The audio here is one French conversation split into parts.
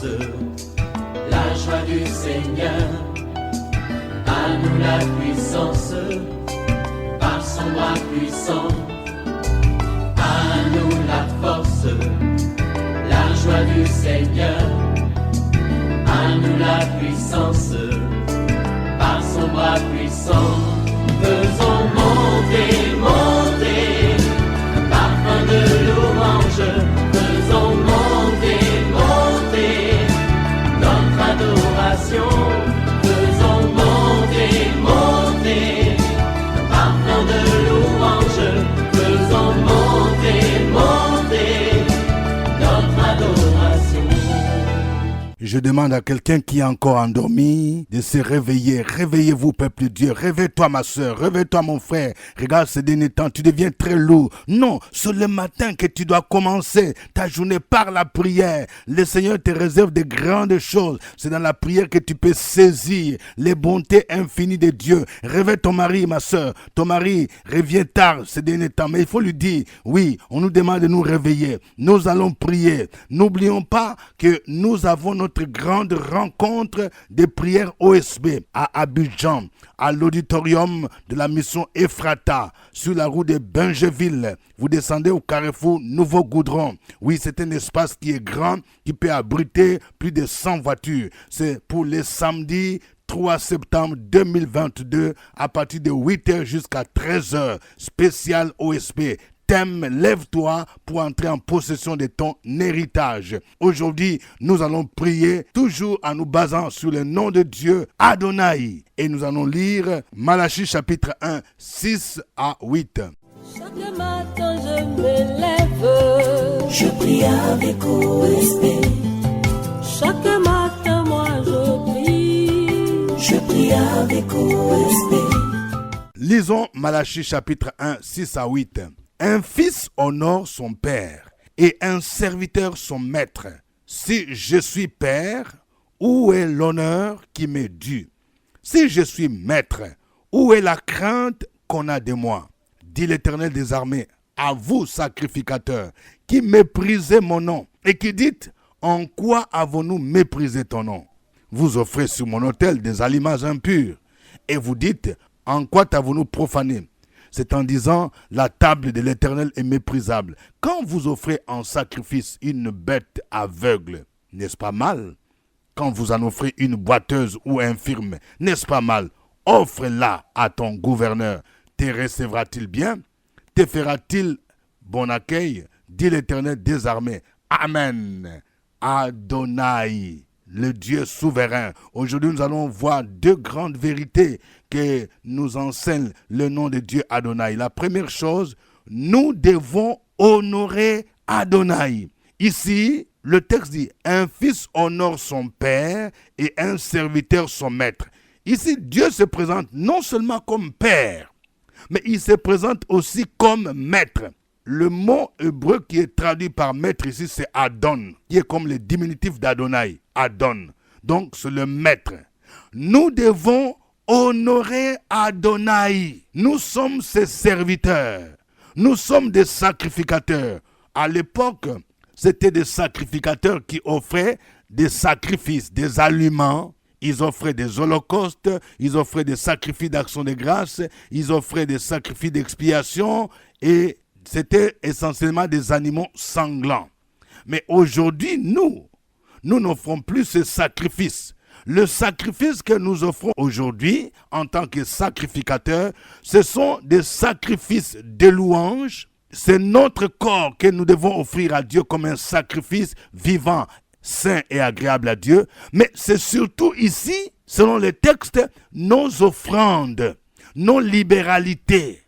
force, la joie du Seigneur. À nous la puissance, par son bras puissant. À nous la force, la joie du Seigneur. À nous la puissance, par son bras puissant. Faisons monter, monter, parfum de louange. Faisons monter, monter, notre adoration. Faisons monter, monter, parfum de louange. Faisons monter, monter, notre adoration. Je demande à quelqu'un qui est encore endormi de se réveiller. Réveillez-vous, peuple de Dieu. Réveille-toi, ma soeur. Réveille-toi, mon frère. Regarde ces derniers temps, tu deviens très lourd. Non, c'est le matin que tu dois commencer ta journée par la prière. Le Seigneur te réserve de grandes choses. C'est dans la prière que tu peux saisir les bontés infinies de Dieu. Réveille ton mari, ma soeur. Ton mari revient tard ces derniers temps, mais il faut lui dire, oui, on nous demande de nous réveiller. Nous allons prier. N'oublions pas que nous avons notre grande rencontre de prière OSB à Abidjan, à l'auditorium de la mission Ephrata, sur la route de Bingeville. Vous descendez au carrefour Nouveau Goudron. Oui, c'est un espace qui est grand, qui peut abriter plus de 100 voitures. C'est pour les samedis 3 septembre 2022 à partir de 8h jusqu'à 13h. Spécial OSB. Thème, lève-toi pour entrer en possession de ton héritage. Aujourd'hui, nous allons prier toujours en nous basant sur le nom de Dieu, Adonai. Et nous allons lire Malachie chapitre 1, 6 à 8. Chaque matin je me lève, je prie avec OSB. Chaque matin moi je prie avec OSB. Lisons Malachie chapitre 1, 6 à 8. Un fils honore son père et un serviteur son maître. Si je suis père, où est l'honneur qui m'est dû? Si je suis maître, où est la crainte qu'on a de moi? Dit l'Éternel des armées, à vous sacrificateurs, qui méprisez mon nom et qui dites, en quoi avons-nous méprisé ton nom? Vous offrez sur mon autel des aliments impurs et vous dites, en quoi t'avons-nous profané? C'est en disant, la table de l'Éternel est méprisable. Quand vous offrez en sacrifice une bête aveugle, n'est-ce pas mal? Quand vous en offrez une boiteuse ou infirme, n'est-ce pas mal? Offre-la à ton gouverneur. Te recevra-t-il bien? Te fera-t-il bon accueil? Dit l'Éternel des armées. Amen. Adonai, le Dieu souverain. Aujourd'hui, nous allons voir deux grandes vérités que nous enseigne le nom de Dieu Adonai. La première chose, nous devons honorer Adonai. Ici, le texte dit, un fils honore son père et un serviteur son maître. Ici, Dieu se présente non seulement comme père, mais il se présente aussi comme maître. Le mot hébreu qui est traduit par maître ici, c'est Adon, qui est comme le diminutif d'Adonai, Adon. Donc, c'est le maître. Nous devons honorer Adonai. Nous sommes ses serviteurs. Nous sommes des sacrificateurs. À l'époque, c'était des sacrificateurs qui offraient des sacrifices, des aliments. Ils offraient des holocaustes, ils offraient des sacrifices d'action de grâce, ils offraient des sacrifices d'expiation et c'était essentiellement des animaux sanglants. Mais aujourd'hui, nous n'offrons plus ces sacrifices. Le sacrifice que nous offrons aujourd'hui en tant que sacrificateurs, ce sont des sacrifices de louange. C'est notre corps que nous devons offrir à Dieu comme un sacrifice vivant, saint et agréable à Dieu. Mais c'est surtout ici, selon les textes, nos offrandes, nos libéralités.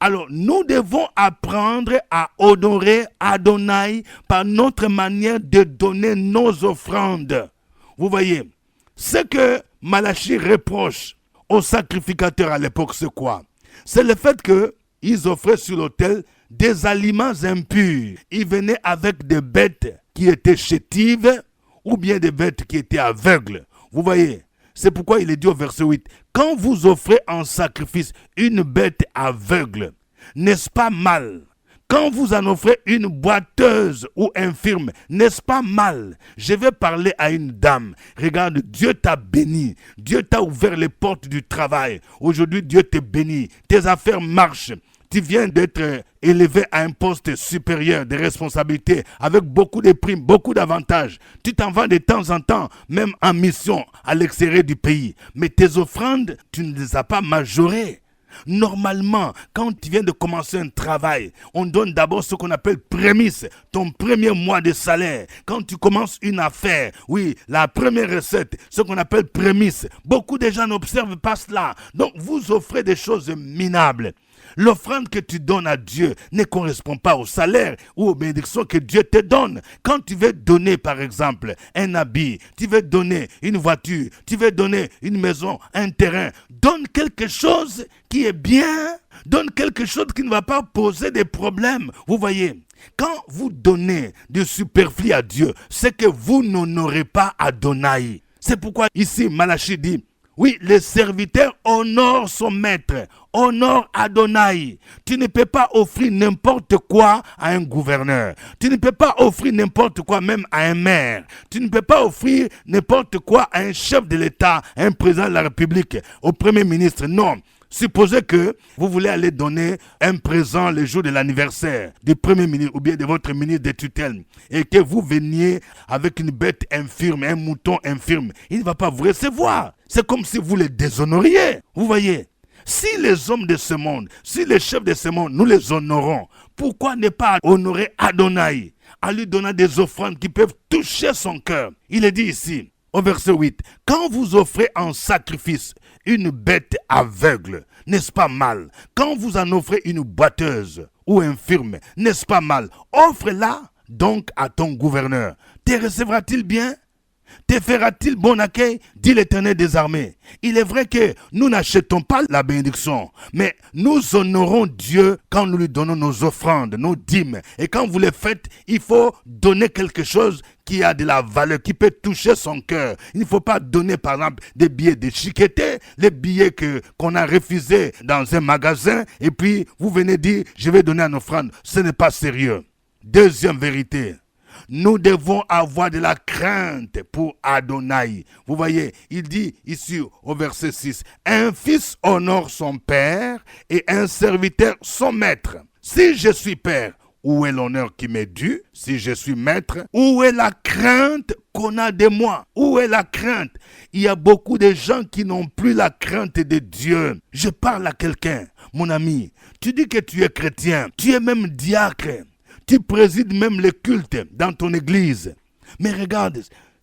Alors, nous devons apprendre à honorer Adonai par notre manière de donner nos offrandes. Vous voyez, ce que Malachie reproche aux sacrificateurs à l'époque, c'est quoi? C'est le fait qu'ils offraient sur l'autel des aliments impurs. Ils venaient avec des bêtes qui étaient chétives ou bien des bêtes qui étaient aveugles. Vous voyez, c'est pourquoi il est dit au verset 8, quand vous offrez en sacrifice une bête aveugle, n'est-ce pas mal Quand vous en offrez une boiteuse ou infirme, n'est-ce pas mal? Je vais parler à une dame. Regarde, Dieu t'a béni. Dieu t'a ouvert les portes du travail. Aujourd'hui, Dieu te bénit. Tes affaires marchent. Tu viens d'être élevé à un poste supérieur de responsabilité avec beaucoup de primes, beaucoup d'avantages. Tu t'en vas de temps en temps, même en mission à l'extérieur du pays. Mais tes offrandes, tu ne les as pas majorées. Normalement, quand tu viens de commencer un travail, on donne d'abord ce qu'on appelle prémisse, ton premier mois de salaire. Quand tu commences une affaire, oui, la première recette, ce qu'on appelle prémisse. Beaucoup de gens n'observent pas cela. Donc, vous offrez des choses minables. L'offrande que tu donnes à Dieu ne correspond pas au salaire ou aux bénédictions que Dieu te donne. Quand tu veux donner, par exemple, un habit, tu veux donner une voiture, tu veux donner une maison, un terrain, donne quelque chose qui est bien, donne quelque chose qui ne va pas poser des problèmes. Vous voyez, quand vous donnez du superflu à Dieu, c'est que vous n'honorez pas Adonai. C'est pourquoi ici, Malachie dit, oui, le serviteur honore son maître, honore Adonai. Tu ne peux pas offrir n'importe quoi à un gouverneur. Tu ne peux pas offrir n'importe quoi même à un maire. Tu ne peux pas offrir n'importe quoi à un chef de l'État, à un président de la République, au premier ministre. Non. Supposez que vous voulez aller donner un présent le jour de l'anniversaire du premier ministre ou bien de votre ministre de tutelle et que vous veniez avec une bête infirme, un mouton infirme. Il ne va pas vous recevoir. C'est comme si vous les déshonoriez. Vous voyez? Si les hommes de ce monde, si les chefs de ce monde, nous les honorons, pourquoi ne pas honorer Adonai en lui donnant des offrandes qui peuvent toucher son cœur? Il est dit ici, au verset 8, « Quand vous offrez en sacrifice une bête aveugle, n'est-ce pas mal? Quand vous en offrez une boiteuse ou infirme, n'est-ce pas mal? Offre-la donc à ton gouverneur. Te recevra-t-il bien? Te fera-t-il bon accueil? Dit l'Éternel des armées. » Il est vrai que nous n'achetons pas la bénédiction, mais nous honorons Dieu quand nous lui donnons nos offrandes, nos dîmes. Et quand vous les faites, il faut donner quelque chose qui a de la valeur, qui peut toucher son cœur. Il ne faut pas donner, par exemple, des billets déchiquetés, les billets qu'on a refusés dans un magasin, et puis vous venez dire, je vais donner une offrande. Ce n'est pas sérieux. Deuxième vérité. Nous devons avoir de la crainte pour Adonai. Vous voyez, il dit ici au verset 6, « Un fils honore son père et un serviteur son maître. Si je suis père, où est l'honneur qui m'est dû? Si je suis maître, où est la crainte qu'on a de moi? Où est la crainte? » Il y a beaucoup de gens qui n'ont plus la crainte de Dieu. Je parle à quelqu'un, mon ami, tu dis que tu es chrétien, tu es même diacre. Tu présides même les cultes dans ton église. Mais regarde,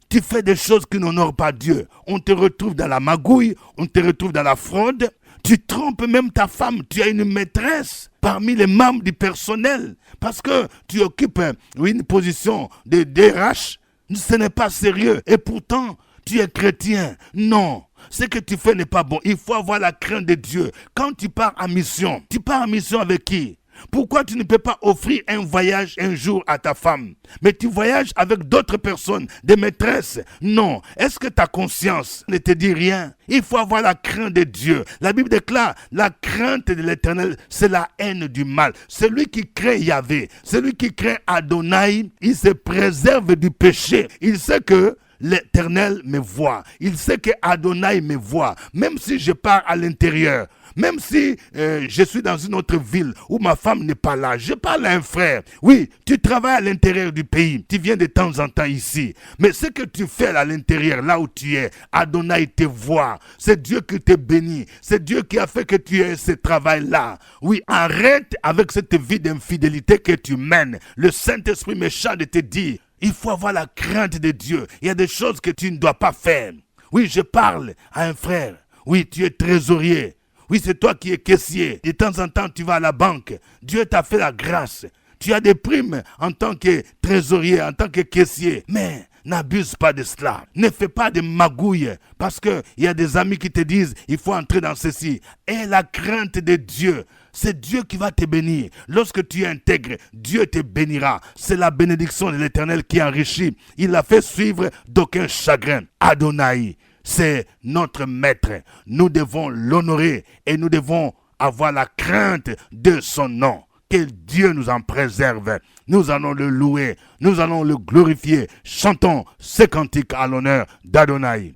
tu fais des choses qui n'honorent pas Dieu. On te retrouve dans la magouille, on te retrouve dans la fraude. Tu trompes même ta femme. Tu as une maîtresse parmi les membres du personnel. Parce que tu occupes une position de DRH. Ce n'est pas sérieux. Et pourtant, tu es chrétien. Non. Ce que tu fais n'est pas bon. Il faut avoir la crainte de Dieu. Quand tu pars en mission, tu pars en mission avec qui? Pourquoi tu ne peux pas offrir un voyage un jour à ta femme? Mais tu voyages avec d'autres personnes, des maîtresses. Non. Est-ce que ta conscience ne te dit rien? Il faut avoir la crainte de Dieu. La Bible déclare, la crainte de l'Éternel, c'est la haine du mal. Celui qui craint Yahvé, celui qui craint Adonai, il se préserve du péché. Il sait que l'Éternel me voit. Il sait que Adonai me voit. Même si je pars à l'intérieur, même si je suis dans une autre ville où ma femme n'est pas là, je parle à un frère. Oui, tu travailles à l'intérieur du pays, tu viens de temps en temps ici. Mais ce que tu fais à l'intérieur, là où tu es, Adonai te voit. C'est Dieu qui te bénit. C'est Dieu qui a fait que tu aies ce travail-là. Oui, arrête avec cette vie d'infidélité que tu mènes. Le Saint-Esprit méchant de te dire, il faut avoir la crainte de Dieu. Il y a des choses que tu ne dois pas faire. Oui, je parle à un frère. Oui, tu es trésorier. Oui, c'est toi qui es caissier. De temps en temps, tu vas à la banque. Dieu t'a fait la grâce. Tu as des primes en tant que trésorier, en tant que caissier. Mais n'abuse pas de cela. Ne fais pas de magouilles. Parce qu'il y a des amis qui te disent, il faut entrer dans ceci. Et la crainte de Dieu. C'est Dieu qui va te bénir. Lorsque tu es intègre, Dieu te bénira. C'est la bénédiction de l'Éternel qui enrichit. Il l'a fait suivre d'aucun chagrin. Adonai, c'est notre maître. Nous devons l'honorer et nous devons avoir la crainte de son nom. Que Dieu nous en préserve. Nous allons le louer, nous allons le glorifier. Chantons ces cantiques à l'honneur d'Adonai.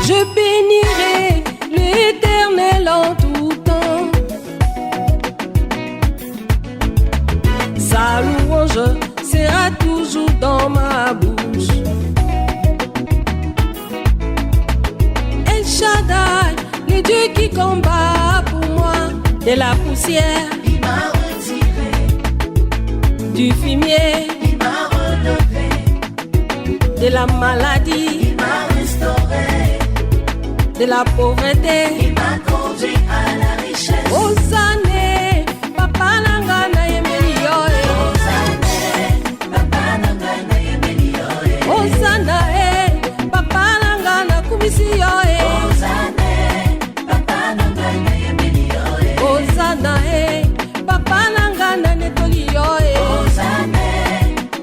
Je bénirai l'Éternel en tout temps. Sa louange sera toujours dans ma bouche. El Shaddai, le Dieu qui combat pour moi. De la poussière, Il m'a retiré, du fumier, il m'a relevé, de la maladie, il m'a restauré, de la pauvreté. il m'a conduit à la richesse. Osane, papa nanga na yemeli yo e. Hosanna, Papa nanga na yemeli yo e. Osana e, papa nanga na kumisi yo e. Hosanna, Papa nanga na yemeli yo e. Osana e, papa nanga na netoli yo e. Hosanna,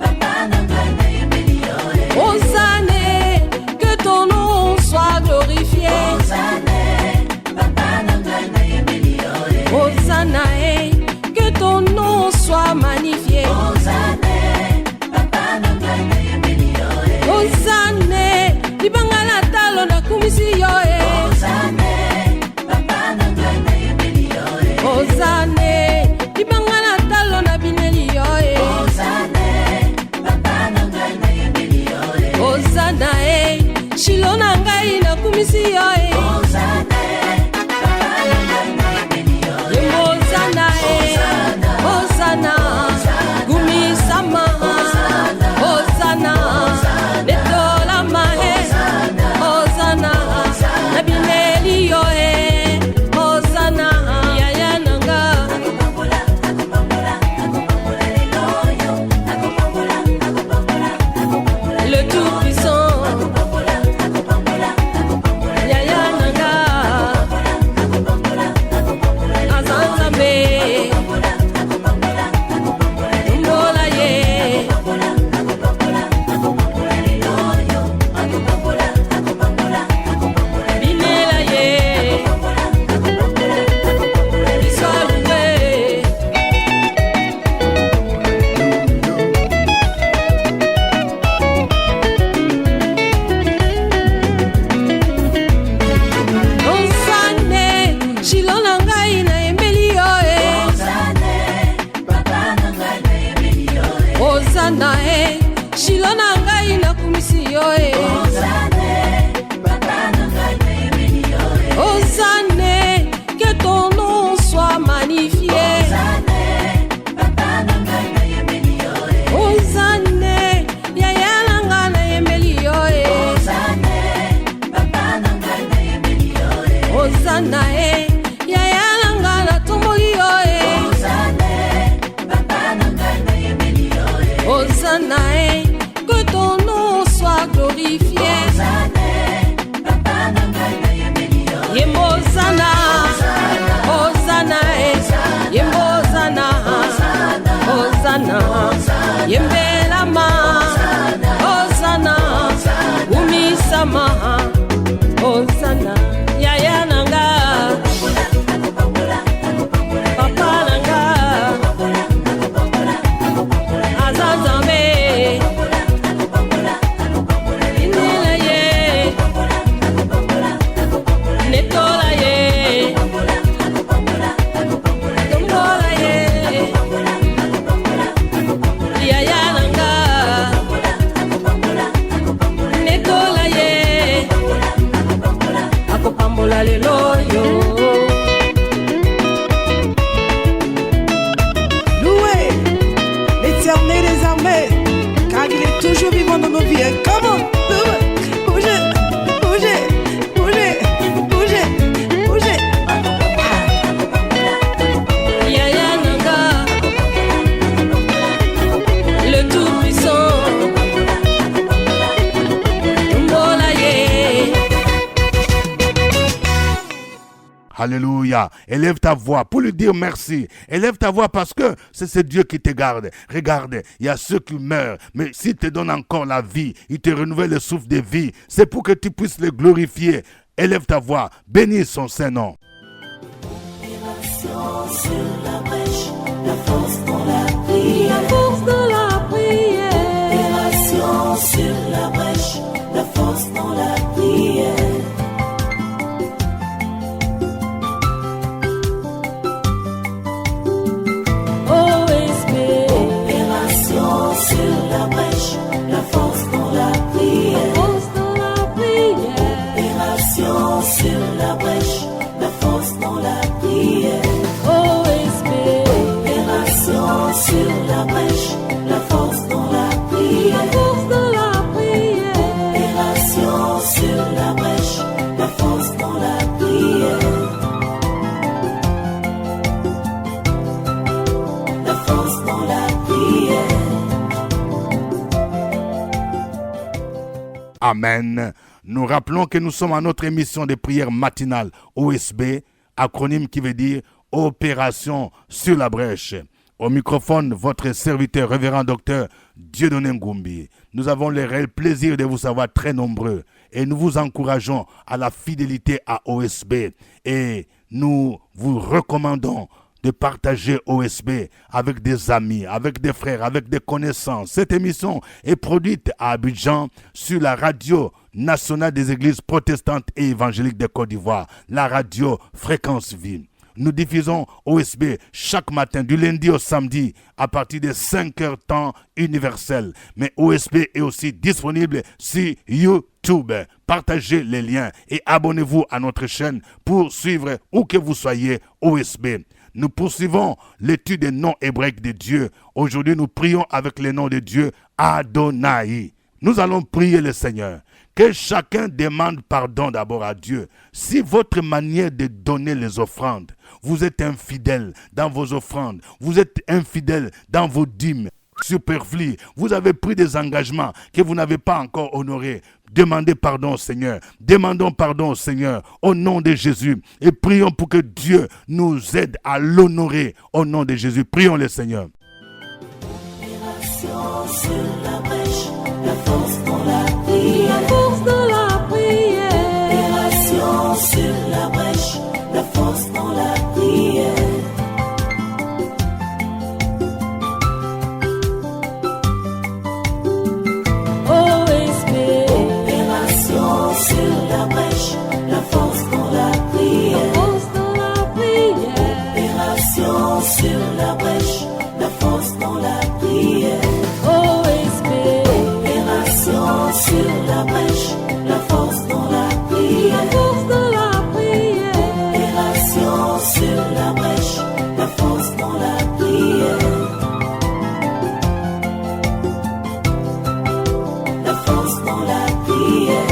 Papa nanga na yemeli yo e. Osane, que ton nom soit glorifié. Hosanna, Papa nanga na yemeli yo e. Osana e, que ton nom soit magnifié. Hosanna, Papa nanga na yemeli yo e. Osane, libangala talo na kumisi yo e. Hosanna, Papa nanga na yemeli yo e. Osane, libangala talo na bineli yo e. Hosanna, Papa nanga na yemeli yo e. Osana e, shilo na ngai na kumisi yo e. Hosanna, Papa nanga na yemeli yo e. Yembo Osana e, Osana, gumisama, Osana, netola mahe, Osana, na bineli yo e. Osana, yaya nanga, Akopambola, akopambola, akopambola leloyo. Akopambola, akopambola, akopambola le tout puissant, akopambola, akopambola, akopambola yaya nanga, akopambola, akopambola azanzambe, akopambola, akopambola mbola ye, akopambola, akopambola leloyo. Akopambola, akopambola, akopambola binela ye, bisalube. Osane, shilo na ngai na embeli yo e. Hosanna, Papa nanga na yemeli yo e. Osana e, shilo na ngai na kumisi yo e. Hosanna, Papa nanga na yemeli yo e. Osane, que ton nom soit magnifié. Hosanna, Papa nanga na yemeli yo e. Osane, yaya nanga na embeli yo e. Hosanna, Papa nanga na yemeli yo e. Osana e, yaya nanga na tomboli yo e. Hosanna, Papa nanga na yemeli yo e. Osana e, que ton nom soit glorifié. Hosanna, Papa nanga na yemeli yo e. Yembo Osana, Osana e, Yembo Osana, Osana, Yembelama, Osana, Umisama, Osana, Yaya nanga, Papa nanga, Azazame, Inela ye, Netola ye, Tombola ye, Yaya nanga, Netola ye, akopambola lelo yo. Louez l'Éternel des armées, car il est toujours vivant dans nos vies. Comment bougez, bougez, bougez, bougez, bougez. Yaya nanga, le tout puissant, Mbola ye, Alléluia. Élève ta voix pour lui dire merci. Élève ta voix parce que c'est Dieu qui te garde. Regarde, il y a ceux qui meurent, mais s'il te donne encore la vie, il te renouvelle le souffle de vie. C'est pour que tu puisses le glorifier. Élève ta voix, bénis son Saint-Nom. Sur la brèche, la force dans la prière. La force de la prière. Opération sur la brèche, la force dans la prière. OSB. Opération sur la brèche, la force dans la prière. La force de la prière. Opération sur la brèche, la force dans la prière. OSB. Opération sur la brèche, la force dans la prière. La force de la prière. Opération sur la brèche, la force dans la prière. La force dans la prière. Amen. Nous rappelons que nous sommes à notre émission de prière matinale OSB, acronyme qui veut dire Opération sur la brèche. Au microphone, votre serviteur, révérend docteur Dieudonné Ngumbi. Nous avons le réel plaisir de vous savoir très nombreux et nous vous encourageons à la fidélité à OSB et nous vous recommandons de partager OSB avec des amis, avec des frères, avec des connaissances. Cette émission est produite à Abidjan sur la radio nationale des églises protestantes et évangéliques de Côte d'Ivoire, la radio Fréquence Vie. Nous diffusons OSB chaque matin, du lundi au samedi, à partir de 5h temps universel. Mais OSB est aussi disponible sur YouTube. Partagez les liens et abonnez-vous à notre chaîne pour suivre où que vous soyez OSB. Nous poursuivons l'étude des noms hébraïques de Dieu. Aujourd'hui, nous prions avec le nom de Dieu Adonai. Nous allons prier le Seigneur. Que chacun demande pardon d'abord à Dieu. Si votre manière de donner les offrandes, vous êtes infidèle dans vos offrandes, vous êtes infidèle dans vos dîmes superflues, vous avez pris des engagements que vous n'avez pas encore honorés, demandez pardon au Seigneur. Demandons pardon au Seigneur au nom de Jésus et prions pour que Dieu nous aide à l'honorer au nom de Jésus. Prions le Seigneur. Opération sur la brèche, la force dans la prière. La force de la prière. Opération sur la brèche, la force dans la prière. OSB. Opération sur la brèche, la force dans la prière. La force de la prière. Opération sur la brèche, la force dans la prière. OSB. Opération sur la brèche, la force dans la prière. La force de la prière. Opération sur la brèche, la force dans la prière. La force dans la prière.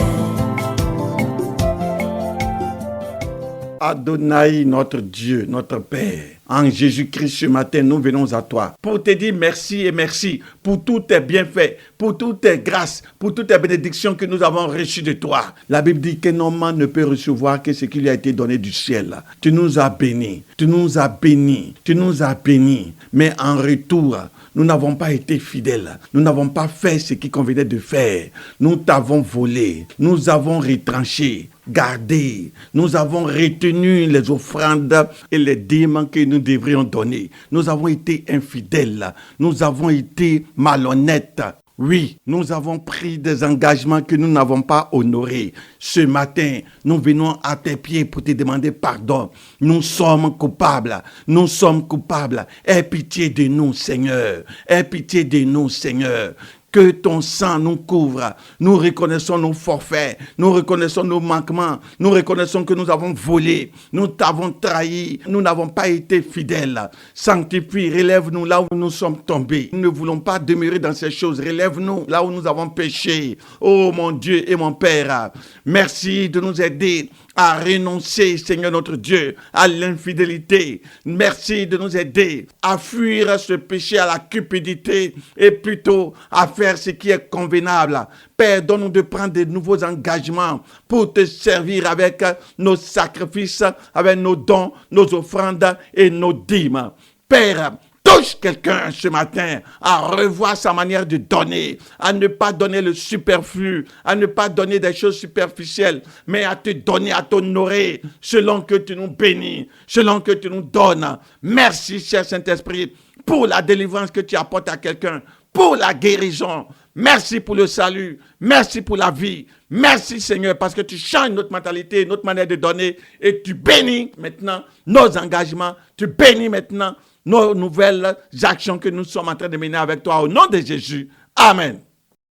Adonai, notre Dieu, notre Père, en Jésus-Christ ce matin, nous venons à toi pour te dire merci et merci pour tous tes bienfaits, pour toutes tes grâces, pour toutes tes bénédictions que nous avons reçues de toi. La Bible dit qu'un homme ne peut recevoir que ce qui lui a été donné du ciel. Tu nous as bénis, tu nous as bénis, tu nous as bénis, mais en retour, nous n'avons pas été fidèles. Nous n'avons pas fait ce qu'il convenait de faire. Nous t'avons volé. Nous avons retranché, gardé. Nous avons retenu les offrandes et les dîmes que nous devrions donner. Nous avons été infidèles. Nous avons été malhonnêtes. Oui, nous avons pris des engagements que nous n'avons pas honorés. Ce matin, nous venons à tes pieds pour te demander pardon. Nous sommes coupables. Nous sommes coupables. Aie pitié de nous, Seigneur. Aie pitié de nous, Seigneur. Que ton sang nous couvre. Nous reconnaissons nos forfaits. Nous reconnaissons nos manquements. Nous reconnaissons que nous avons volé. Nous t'avons trahi. Nous n'avons pas été fidèles. Sanctifie, relève-nous là où nous sommes tombés. Nous ne voulons pas demeurer dans ces choses. Relève-nous là où nous avons péché. Oh mon Dieu et mon Père, merci de nous aider à renoncer, Seigneur notre Dieu, à l'infidélité. Merci de nous aider à fuir ce péché, à la cupidité et plutôt à faire ce qui est convenable. Père, donne-nous de prendre de nouveaux engagements pour te servir avec nos sacrifices, avec nos dons, nos offrandes et nos dîmes. Père, touche quelqu'un ce matin à revoir sa manière de donner, à ne pas donner le superflu, à ne pas donner des choses superficielles, mais à te donner, à t'honorer selon que tu nous bénis, selon que tu nous donnes. Merci, cher Saint-Esprit, pour la délivrance que tu apportes à quelqu'un, pour la guérison. Merci pour le salut. Merci pour la vie. Merci, Seigneur, parce que tu changes notre mentalité, notre manière de donner et tu bénis maintenant nos engagements. Tu bénis maintenant nos nouvelles actions que nous sommes en train de mener avec toi. Au nom de Jésus. Amen.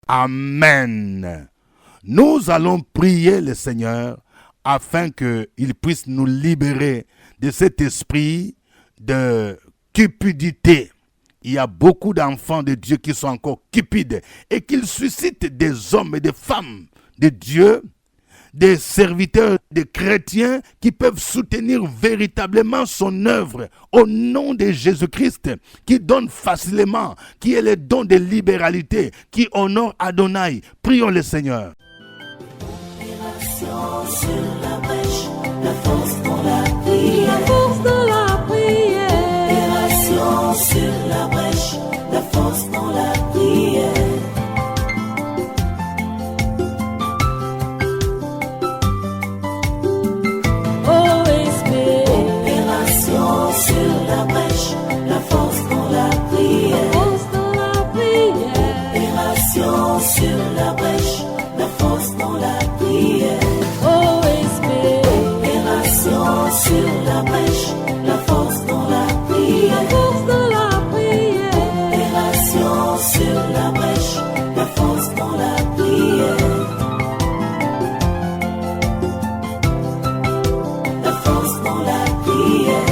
Amen. Nous allons prier le Seigneur afin qu'il puisse nous libérer de cet esprit de cupidité. Il y a beaucoup d'enfants de Dieu qui sont encore cupides et qu'ils suscitent des hommes et des femmes de Dieu, des serviteurs, des chrétiens qui peuvent soutenir véritablement son œuvre au nom de Jésus-Christ, qui donne facilement, qui est le don de libéralité, qui honore Adonai. Prions le Seigneur. Sur la brèche, la force dans la prière. La force dans la prière. Opération sur la brèche, la force dans la prière. Opération sur la brèche, la force dans la prière. Force dans la prière. Opération sur la brèche, la force dans la prière. Opération sur la brèche, la force dans la prière. Force dans la prière. Opération sur la brèche, la force dans la prière. La force dans la prière.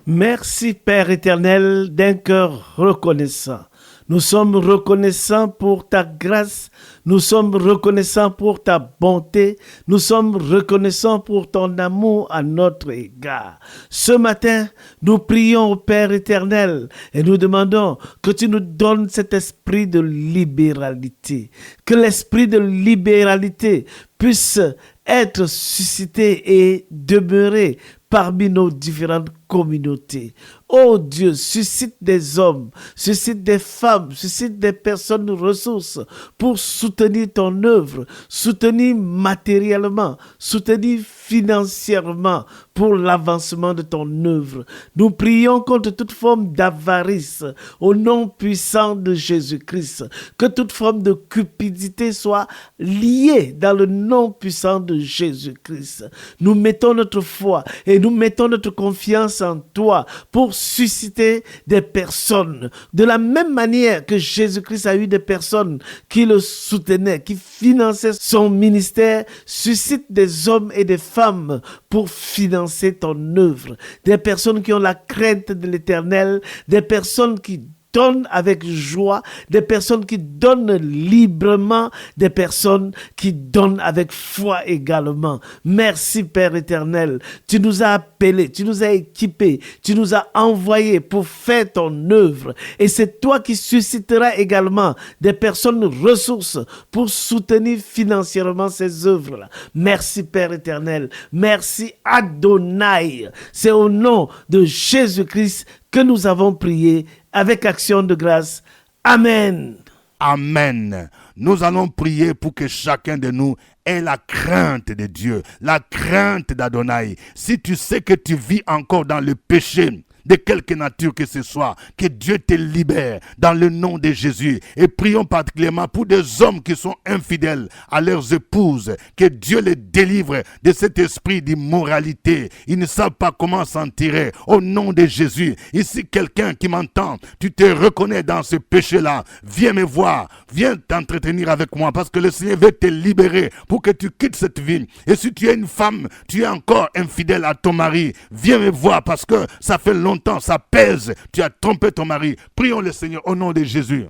Merci Père éternel d'un cœur reconnaissant. Nous sommes reconnaissants pour ta grâce, nous sommes reconnaissants pour ta bonté, nous sommes reconnaissants pour ton amour à notre égard. Ce matin, nous prions au Père éternel et nous demandons que tu nous donnes cet esprit de libéralité, que l'esprit de libéralité puisse être suscité et demeurer parmi nos différentes communautés. Oh Dieu, suscite des hommes, suscite des femmes, suscite des personnes ressources pour soutenir ton œuvre, soutenir matériellement, soutenir financièrement pour l'avancement de ton œuvre. Nous prions contre toute forme d'avarice au nom puissant de Jésus-Christ. Que toute forme de cupidité soit liée dans le nom puissant de Jésus-Christ. Nous mettons notre foi et nous mettons notre confiance en toi pour susciter des personnes. De la même manière que Jésus-Christ a eu des personnes qui le soutenaient, qui finançaient son ministère, suscite des hommes et des femmes pour financer ton œuvre. Des personnes qui ont la crainte de l'Éternel, des personnes qui donnent avec joie, des personnes qui donnent librement, des personnes qui donnent avec foi également. Merci Père éternel, tu nous as appelés, tu nous as équipés, tu nous as envoyés pour faire ton œuvre et c'est toi qui susciteras également des personnes ressources pour soutenir financièrement ces œuvres-là. Merci Père éternel, merci Adonai, c'est au nom de Jésus-Christ que nous avons prié avec action de grâce. Amen. Amen. Nous allons prier pour que chacun de nous ait la crainte de Dieu, la crainte d'Adonai. Si tu sais que tu vis encore dans le péché, de quelque nature que ce soit, que Dieu te libère dans le nom de Jésus. Et prions particulièrement pour des hommes qui sont infidèles à leurs épouses, que Dieu les délivre de cet esprit d'immoralité. Ils ne savent pas comment s'en tirer. Au nom de Jésus, ici quelqu'un qui m'entend, tu te reconnais dans ce péché-là, viens me voir, viens t'entretenir avec moi parce que le Seigneur veut te libérer pour que tu quittes cette vie. Et si tu es une femme, tu es encore infidèle à ton mari, viens me voir parce que ça fait longtemps, ça pèse, tu as trompé ton mari. Prions le Seigneur au nom de Jésus.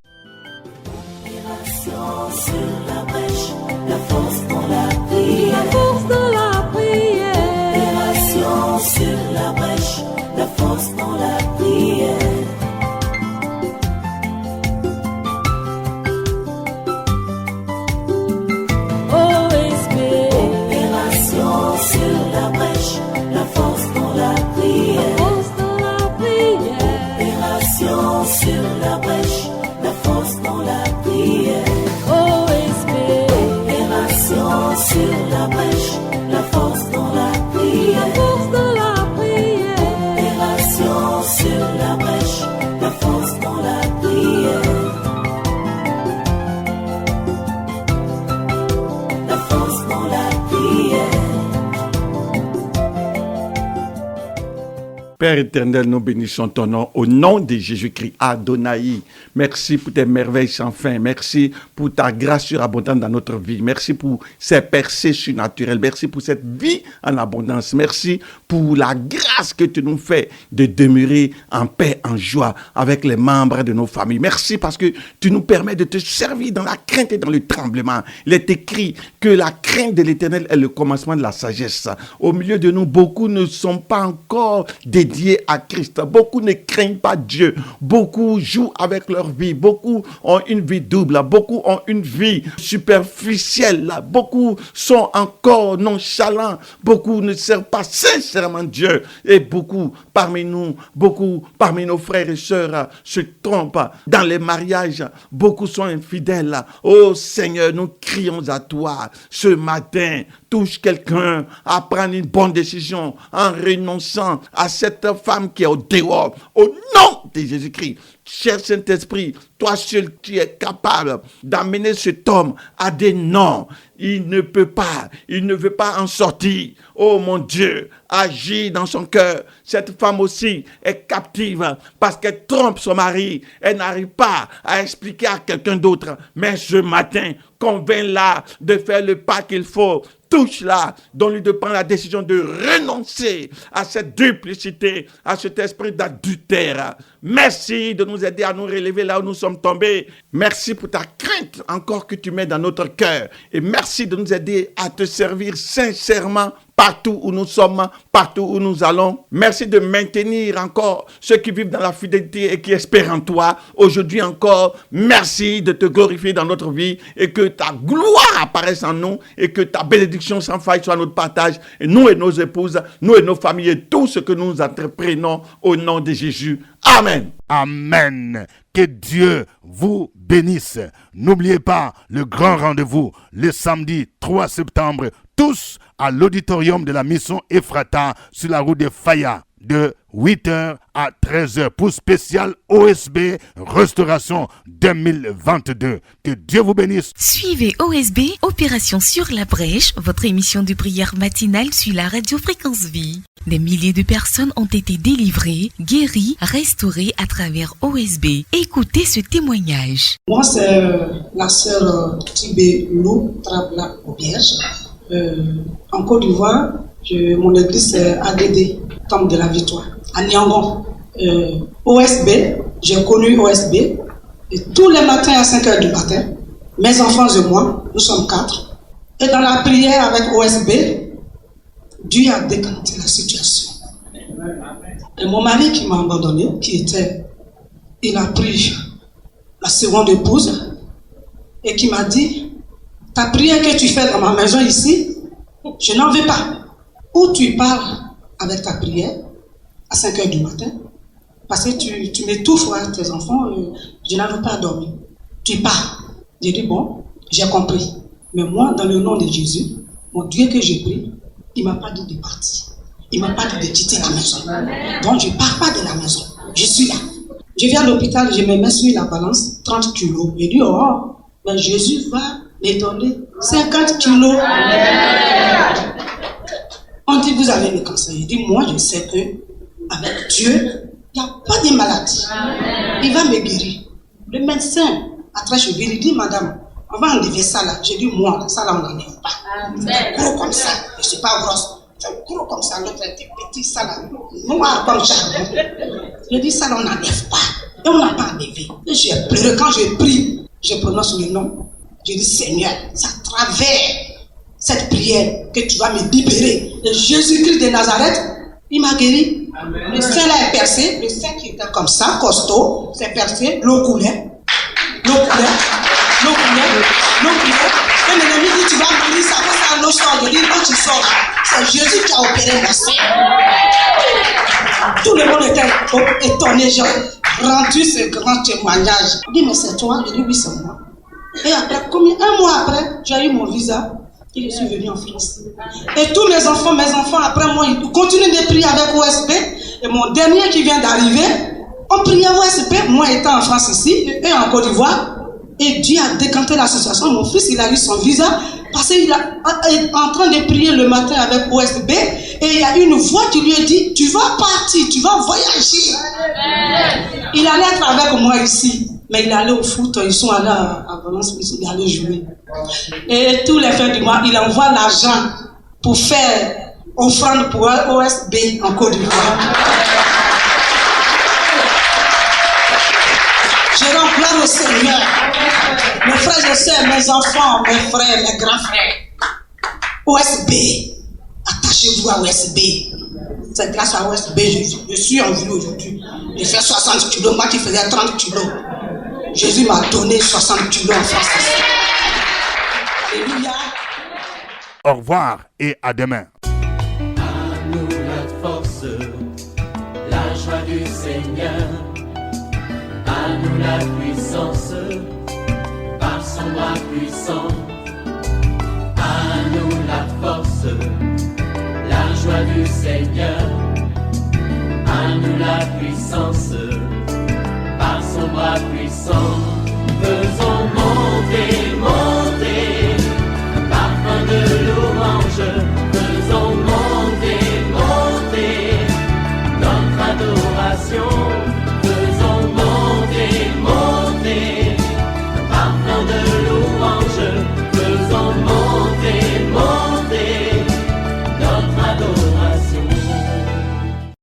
Opération sur la brèche, la brèche, la force dans la prière. Sur la brèche, la force dans la prière. OSB. Opération sur la brèche, la force dans la prière. La force dans la prière. Opération sur la brèche, la force dans la prière. La force dans la prière. Père éternel, nous bénissons ton nom au nom de Jésus-Christ, Adonai. Merci pour tes merveilles sans fin. Merci pour ta grâce surabondante dans notre vie. Merci pour ces percées surnaturelles. Merci pour cette vie en abondance. Merci pour la grâce que tu nous fais de demeurer en paix, en joie avec les membres de nos familles. Merci parce que tu nous permets de te servir dans la crainte et dans le tremblement. Il est écrit que la crainte de l'Éternel est le commencement de la sagesse. Au milieu de nous, beaucoup ne sont pas encore dédiés à Christ. Beaucoup ne craignent pas Dieu. Beaucoup jouent avec leur vie. Beaucoup ont une vie double. Beaucoup ont une vie superficielle. Beaucoup sont encore nonchalants. Beaucoup ne servent pas sincèrement Dieu. Et beaucoup parmi nous, beaucoup parmi nos frères et sœurs se trompent dans les mariages. Beaucoup sont infidèles. Oh Seigneur, nous crions à toi ce matin. Touche quelqu'un à prendre une bonne décision en renonçant à cette femme qui est au dehors. Au nom de Jésus-Christ, cher Saint-Esprit, toi seul qui es capable d'amener cet homme à des non. Il ne veut pas en sortir. Oh mon Dieu, agis dans son cœur. Cette femme aussi est captive parce qu'elle trompe son mari. Elle n'arrive pas à expliquer à quelqu'un d'autre. Mais ce matin, convainc-la de faire le pas qu'il faut. Touche-la, donne-lui de prendre la décision de renoncer à cette duplicité, à cet esprit d'adultère. Merci de nous aider à nous relever là où nous sommes tombés. Merci pour ta crainte encore que tu mets dans notre cœur. Et merci de nous aider à te servir sincèrement partout où nous sommes, partout où nous allons. Merci de maintenir encore ceux qui vivent dans la fidélité et qui espèrent en toi. Aujourd'hui encore, merci de te glorifier dans notre vie et que ta gloire apparaisse en nous et que ta bénédiction sans faille soit notre partage. Et nous et nos épouses, nous et nos familles et tout ce que nous entreprenons au nom de Jésus. Amen. Amen. Que Dieu vous bénisse. N'oubliez pas le grand rendez-vous le samedi 3 septembre, tous à l'auditorium de la mission Ephrata sur la route de Faya de 8h à 13h pour spécial OSB Restauration 2022. Que Dieu vous bénisse. Suivez OSB Opération sur la brèche, votre émission de prière matinale sur la radio Fréquence Vie. Des milliers de personnes ont été délivrées, guéries, restaurées à travers OSB. Écoutez ce témoignage. Moi, c'est la sœur Tibé Lou Trabla Auberge. En Côte d'Ivoire, mon église c'est ADD, Temple de la Victoire, à Niangon. OSB, j'ai connu OSB, et tous les matins à 5h du matin, mes enfants et moi, nous sommes 4. Et dans la prière avec OSB, Dieu a décanté la situation. Et mon mari qui m'a abandonné, il a pris la seconde épouse et qui m'a dit: ta prière que tu fais dans ma maison ici, je n'en veux pas. Ou tu parles avec ta prière à 5h du matin, parce que tu m'étouffes à tes enfants, je n'en veux pas dormir. Tu pars. J'ai dit bon, j'ai compris. Mais moi, dans le nom de Jésus, mon Dieu que je prie, il ne m'a pas dit de partir. Il ne m'a pas dit de quitter la maison. Donc je ne pars pas de la maison. Je suis là. Je viens à l'hôpital, je me mets sur la balance, 30 kilos. Je dis oh, mais Jésus va me donner 50 kilos. On dit vous avez le cancer. Je dis moi je sais que avec Dieu, il n'y a pas de maladie. Il va me guérir. Le médecin a très cheville, il dit madame, on va enlever ça là. J'ai dit moi, ça là on n'enlève pas. C'est gros comme ça. Je ne suis pas grosse. C'est gros comme ça, l'autre était petit, ça là. Noir comme charbon. Je dis ça là on n'enlève pas. Et on n'a pas enlevé. Et j'ai pleuré. Quand je prie, je prononce le nom. Je dis Seigneur, c'est à travers cette prière que tu vas me libérer. Et Jésus-Christ de Nazareth, Il m'a guéri. Le sein là est percé. Le sein qui était comme ça, costaud, c'est percé. L'eau coulait. L'eau coulait. L'eau coulait. L'eau coulait. Et l'ennemi dit, tu vas mourir, ça fait ça, l'eau sort. Je dis, quand tu sors, c'est Jésus qui a opéré ma soeur. Tout le monde était étonné. J'ai rendu ce grand témoignage. Il dit, mais c'est toi? Je dis, oui, c'est moi. Et après, un mois après, j'ai eu mon visa. Et je suis venu en France. Et tous mes enfants après moi, ils continuent de prier avec OSP. Et mon dernier qui vient d'arriver, on priait OSP, moi étant en France ici, et en Côte d'Ivoire. Et Dieu a décanté l'association. Mon fils, il a eu son visa parce qu'il est en train de prier le matin avec OSB. Et il y a une voix qui lui a dit, tu vas partir, tu vas voyager. Il allait être avec moi ici. Mais il allait au foot, ils sont allés à Valence, il allait jouer. Et tous les fins du mois, il envoie l'argent pour faire offrande pour OSB en Côte d'Ivoire. Je rends gloire au Seigneur. Mes frères et sœurs, mes enfants, mes frères, mes grands frères. OSB, attachez-vous à OSB. C'est grâce à OSB, je suis en vie aujourd'hui. J'ai fait 60 kilos, moi qui faisais 30 kilos. Jésus m'a donné 60 kilos en France. Alléluia. Au revoir et à demain. À nous la force, la joie du Seigneur. À nous la puissance, par son bras puissant. À nous la force, la joie du Seigneur. À nous la puissance, par son bras puissant. Faisons